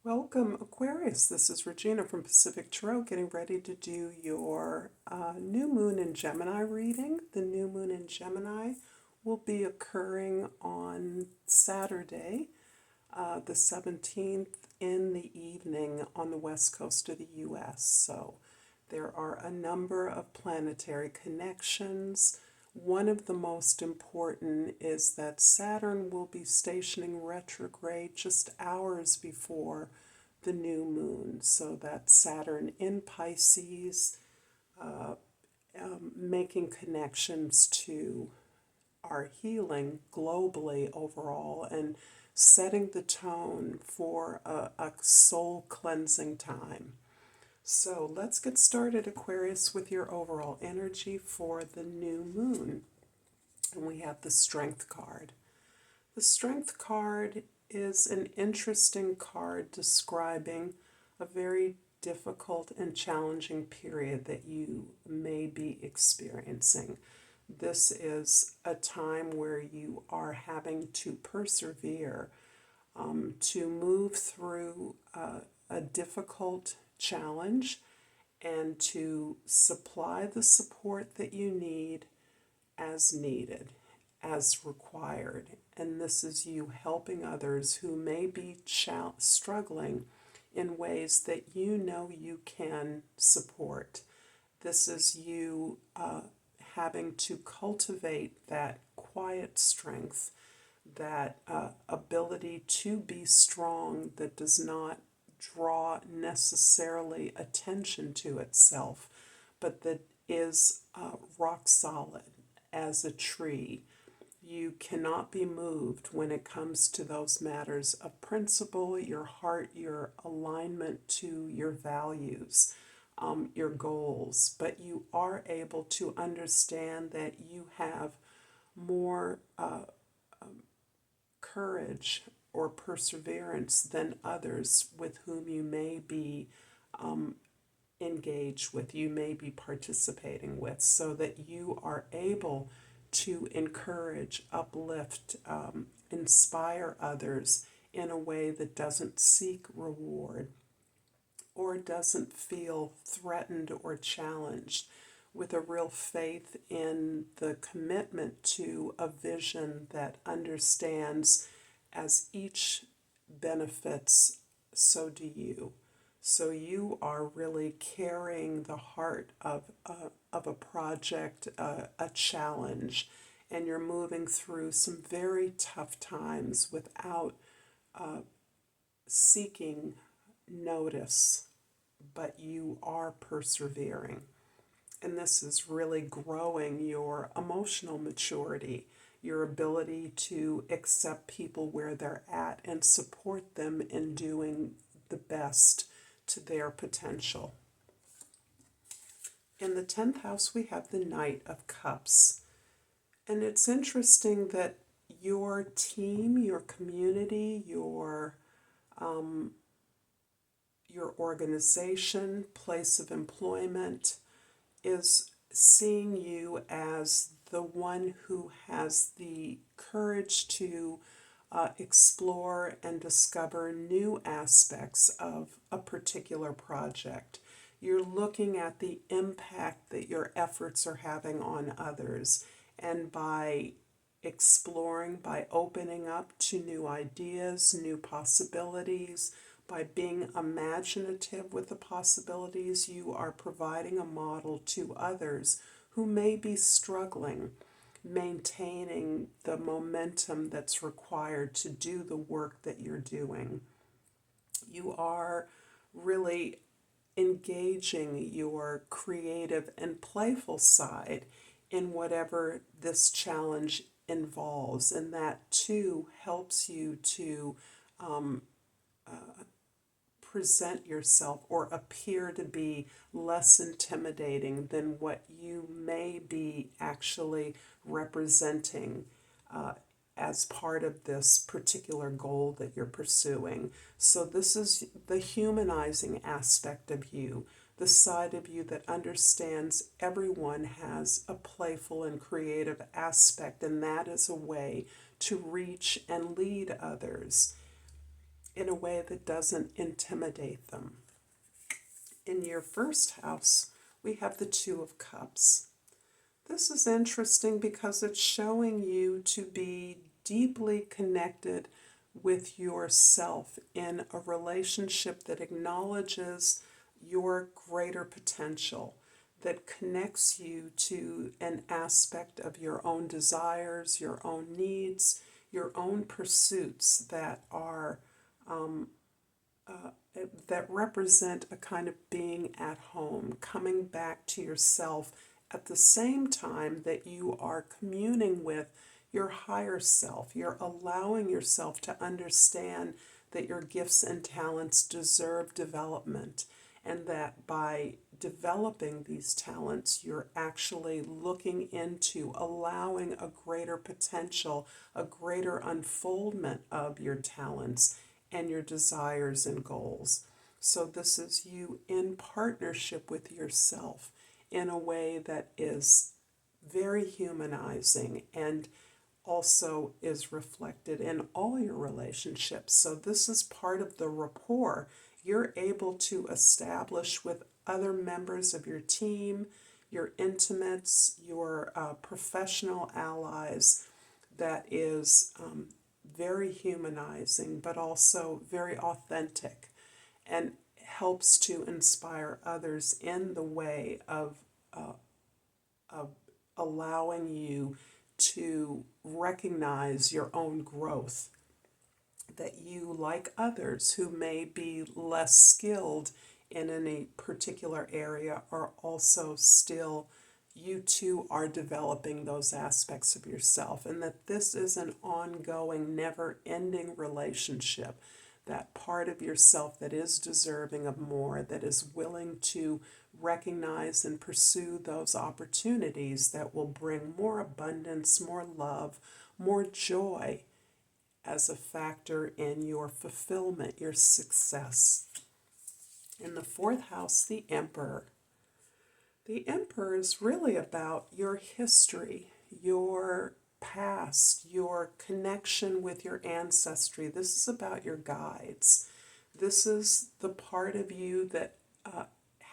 Welcome, Aquarius. This is Regina from Pacific Tarot, getting ready to do your new moon in Gemini reading. The new moon in Gemini will be occurring on Saturday, the 17th, in the evening on the west coast of the U.S. So there are a number of planetary connections. One of the most important is that Saturn will be stationing retrograde just hours before the new moon. So that's Saturn in Pisces, making connections to our healing globally overall and setting the tone for a soul cleansing time. So let's get started, Aquarius, with your overall energy for the new moon. And we have the Strength card. The Strength card is an interesting card describing a very difficult and challenging period that you may be experiencing. This is a time where you are having to persevere, to move through a difficult challenge and to supply the support that you need as needed, as required. And this is you helping others who may be struggling in ways that you know you can support. This is you having to cultivate that quiet strength, that ability to be strong that does not draw necessarily attention to itself, but that is rock solid as a tree. You cannot be moved when it comes to those matters of principle, your heart, your alignment to your values, your goals. But you are able to understand that you have more courage or perseverance than others with whom you may be engaged with, you may be participating with, so that you are able to encourage, uplift, inspire others in a way that doesn't seek reward or doesn't feel threatened or challenged, with a real faith in the commitment to a vision that understands as each benefits, so do you. So you are really carrying the heart of a project, a challenge, and you're moving through some very tough times without seeking notice, but you are persevering. And this is really growing your emotional maturity, your ability to accept people where they're at and support them in doing the best to their potential. In the 10th house, we have the Knight of Cups. And it's interesting that your team, your community, your organization, place of employment is seeing you as the one who has the courage to explore and discover new aspects of a particular project. You're looking at the impact that your efforts are having on others, and by exploring, by opening up to new ideas, new possibilities, by being imaginative with the possibilities, you are providing a model to others who may be struggling, maintaining the momentum that's required to do the work that you're doing. You are really engaging your creative and playful side in whatever this challenge involves, and that too helps you to present yourself or appear to be less intimidating than what you may be actually representing as part of this particular goal that you're pursuing. So this is the humanizing aspect of you, the side of you that understands everyone has a playful and creative aspect, and that is a way to reach and lead others. in a way that doesn't intimidate them. In your first house, we have the Two of Cups. This is interesting because it's showing you to be deeply connected with yourself in a relationship that acknowledges your greater potential, that connects you to an aspect of your own desires, your own needs, your own pursuits that are that represent a kind of being at home, coming back to yourself at the same time that you are communing with your higher self. You're allowing yourself to understand that your gifts and talents deserve development, and that by developing these talents, you're actually looking into allowing a greater potential, a greater unfoldment of your talents and your desires and goals. So this is you in partnership with yourself in a way that is very humanizing and also is reflected in all your relationships. So this is part of the rapport you're able to establish with other members of your team, your intimates, your professional allies, that is very humanizing, but also very authentic, and helps to inspire others in the way of allowing you to recognize your own growth, that you, like others who may be less skilled in any particular area, are also still, you too are developing those aspects of yourself, and that this is an ongoing, never-ending relationship. That part of yourself that is deserving of more, that is willing to recognize and pursue those opportunities that will bring more abundance, more love, more joy as a factor in your fulfillment, your success. In the fourth house, the Emperor. The Emperor is really about your history, your past, your connection with your ancestry. This is about your guides. This is the part of you that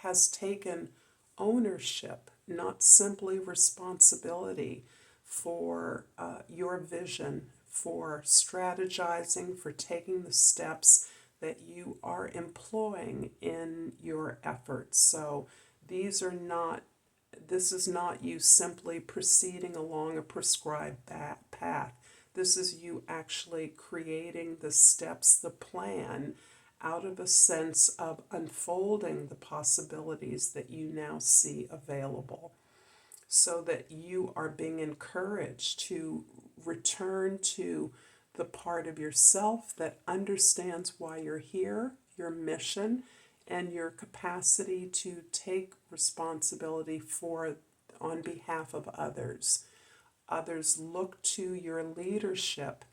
has taken ownership, not simply responsibility, for your vision, for strategizing, for taking the steps that you are employing in your efforts. So this is not you simply proceeding along a prescribed path. This is you actually creating the steps, the plan, out of a sense of unfolding the possibilities that you now see available, so that you are being encouraged to return to the part of yourself that understands why you're here, your mission, and your capacity to take responsibility for on behalf of others. Others look to your leadership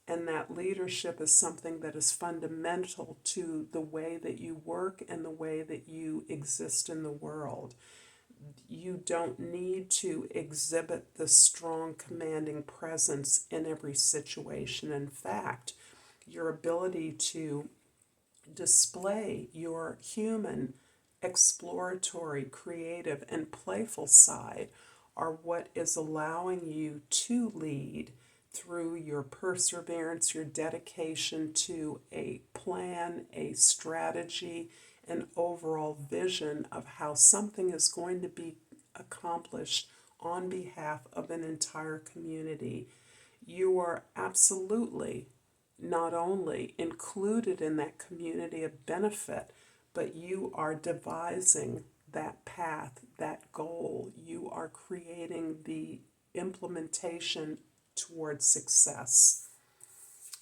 and that leadership is something that is fundamental to the way that you work and the way that you exist in the world. You don't need to exhibit the strong, commanding presence in every situation. In fact, your ability to display your human, exploratory, creative, and playful side are what is allowing you to lead through your perseverance, your dedication to a plan, a strategy, an overall vision of how something is going to be accomplished on behalf of an entire community. You are absolutely not only included in that community of benefit, but you are devising that path, that goal. You are creating the implementation towards success.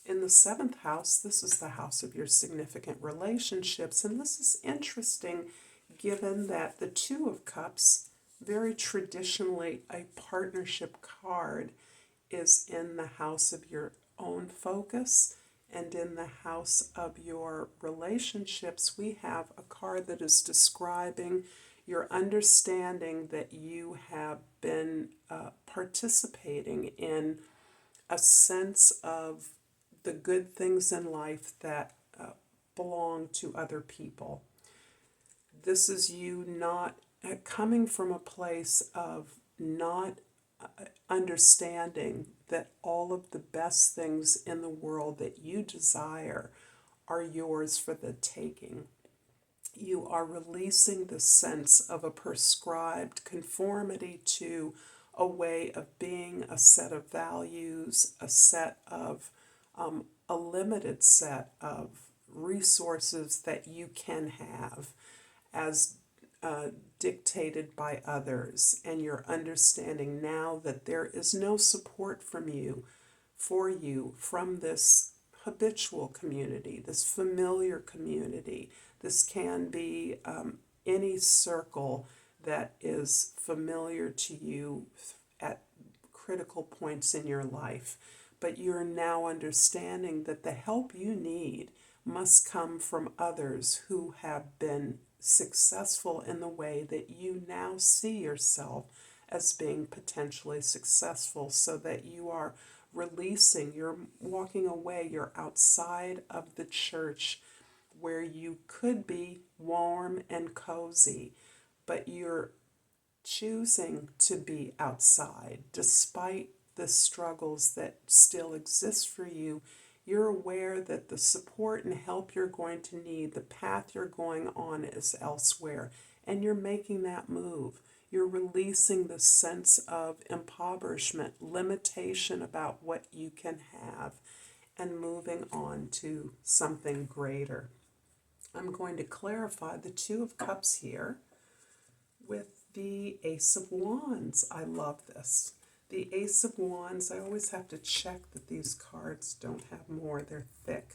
In the seventh house, this is the house of your significant relationships, and this is interesting given that the Two of Cups, very traditionally a partnership card, is in the house of your own focus, and in the house of your relationships, we have a card that is describing your understanding that you have been participating in a sense of the good things in life that belong to other people. This is you not coming from a place of not understanding that all of the best things in the world that you desire are yours for the taking. You are releasing the sense of a prescribed conformity to a way of being, a set of values, a limited set of resources that you can have as dictated by others. And you're understanding now that there is no support from you, for you, from this habitual community, this familiar community. This can be any circle that is familiar to you at critical points in your life. But you're now understanding that the help you need must come from others who have been successful in the way that you now see yourself as being potentially successful, so that you are releasing, you're walking away, you're outside of the church where you could be warm and cozy, but you're choosing to be outside despite the struggles that still exist for you. You're aware that the support and help you're going to need, the path you're going on, is elsewhere, and you're making that move. You're releasing the sense of impoverishment, limitation about what you can have, and moving on to something greater. I'm going to clarify the Two of Cups here with the Ace of Wands. I love this. The Ace of Wands, I always have to check that these cards don't have more, they're thick,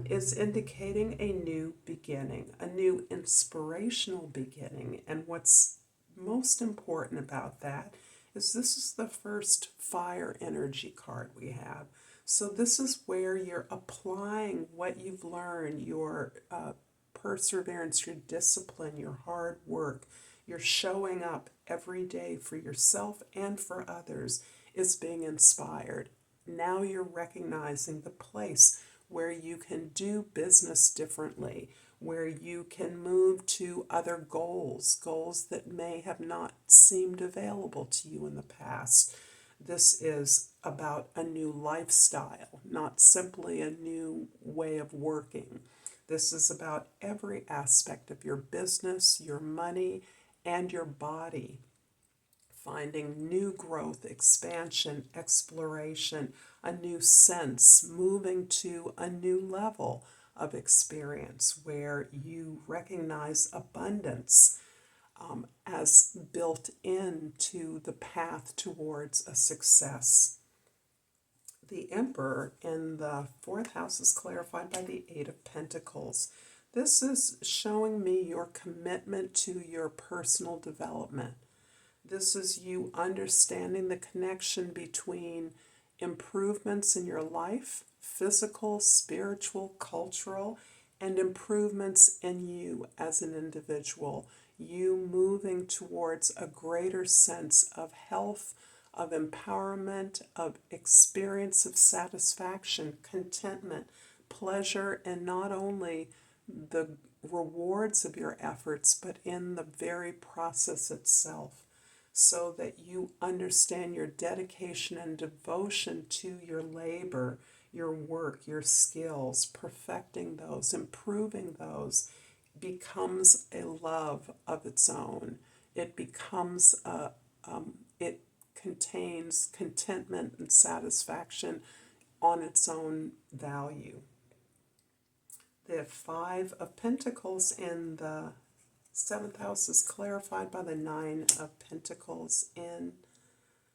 is indicating a new beginning, a new inspirational beginning. And what's most important about that is this is the first fire energy card we have. So this is where you're applying what you've learned, your perseverance, your discipline, your hard work. You're showing up every day for yourself and for others is being inspired. Now you're recognizing the place where you can do business differently, where you can move to other goals that may have not seemed available to you in the past. This is about a new lifestyle, not simply a new way of working. This is about every aspect of your business, your money, and your body. Finding new growth, expansion, exploration, a new sense, moving to a new level of experience where you recognize abundance as built into the path towards a success. The Emperor in the fourth house is clarified by the Eight of Pentacles. This is showing me your commitment to your personal development. This is you understanding the connection between improvements in your life, physical, spiritual, cultural, and improvements in you as an individual. You moving towards a greater sense of health, of empowerment, of experience of satisfaction, contentment, pleasure, and not only the rewards of your efforts, but in the very process itself, so that you understand your dedication and devotion to your labor, your work, your skills, perfecting those, improving those, becomes a love of its own. It becomes it contains contentment and satisfaction on its own value. The Five of Pentacles in the seventh house is clarified by the Nine of Pentacles in,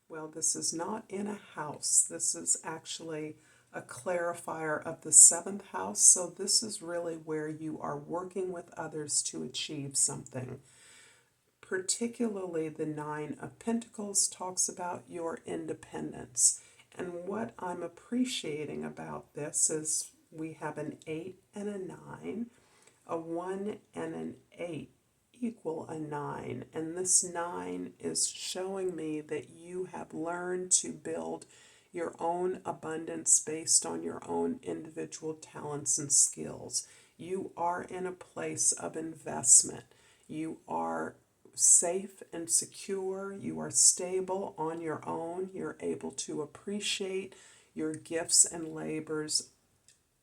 well, this is not in a house. This is actually a clarifier of the seventh house. So this is really where you are working with others to achieve something. Particularly the Nine of Pentacles talks about your independence. And what I'm appreciating about this is we have an 8 and a 9, a 1 and an 8 equal a 9. And this 9 is showing me that you have learned to build your own abundance based on your own individual talents and skills. You are in a place of investment. You are safe and secure. You are stable on your own. You're able to appreciate your gifts and labors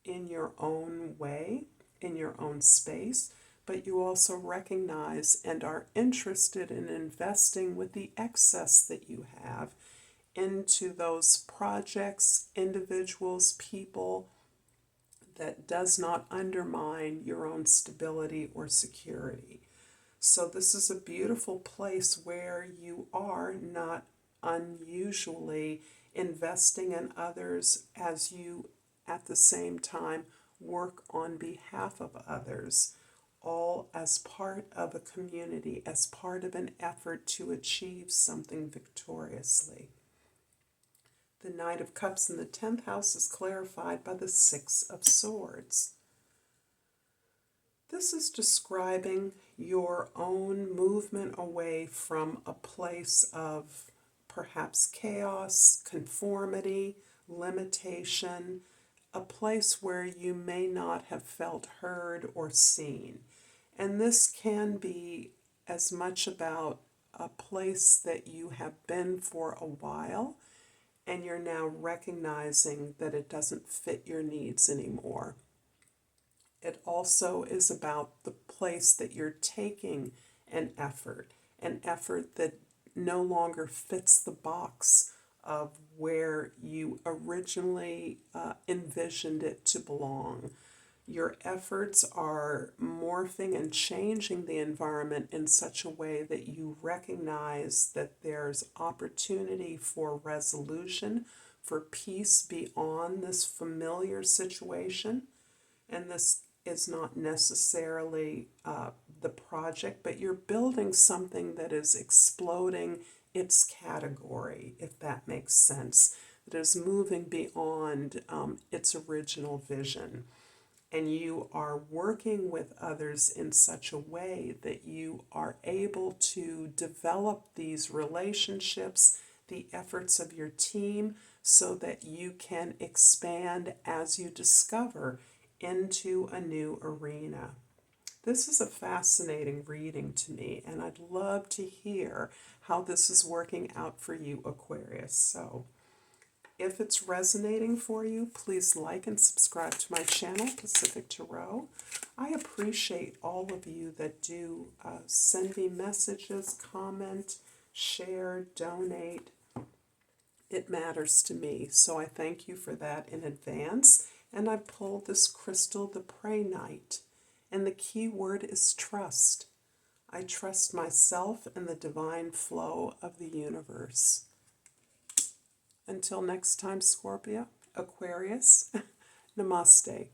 in your own way, in your own space, but you also recognize and are interested in investing with the excess that you have into those projects, individuals, people that does not undermine your own stability or security. So this is a beautiful place where you are not unusually investing in others as you at the same time work on behalf of others, all as part of a community, as part of an effort to achieve something victoriously. The Knight of Cups in the 10th house is clarified by the Six of Swords. This is describing your own movement away from a place of perhaps chaos, conformity, limitation, a place where you may not have felt heard or seen. And this can be as much about a place that you have been for a while and you're now recognizing that it doesn't fit your needs anymore. It also is about the place that you're taking an effort that no longer fits the box of where you originally envisioned it to belong. Your efforts are morphing and changing the environment in such a way that you recognize that there's opportunity for resolution, for peace beyond this familiar situation. And this is not necessarily the project, but you're building something that is exploding its category, if that makes sense, that is moving beyond its original vision. And you are working with others in such a way that you are able to develop these relationships, the efforts of your team, so that you can expand as you discover into a new arena. This is a fascinating reading to me, and I'd love to hear how this is working out for you, Aquarius. So if it's resonating for you, please like and subscribe to my channel, Pacific Tarot. I appreciate all of you that do send me messages, comment, share, donate. It matters to me, so I thank you for that in advance. And I pulled this crystal, the Prey Knight, and the key word is trust. I trust myself and the divine flow of the universe. Until next time, Scorpio, Aquarius, Namaste.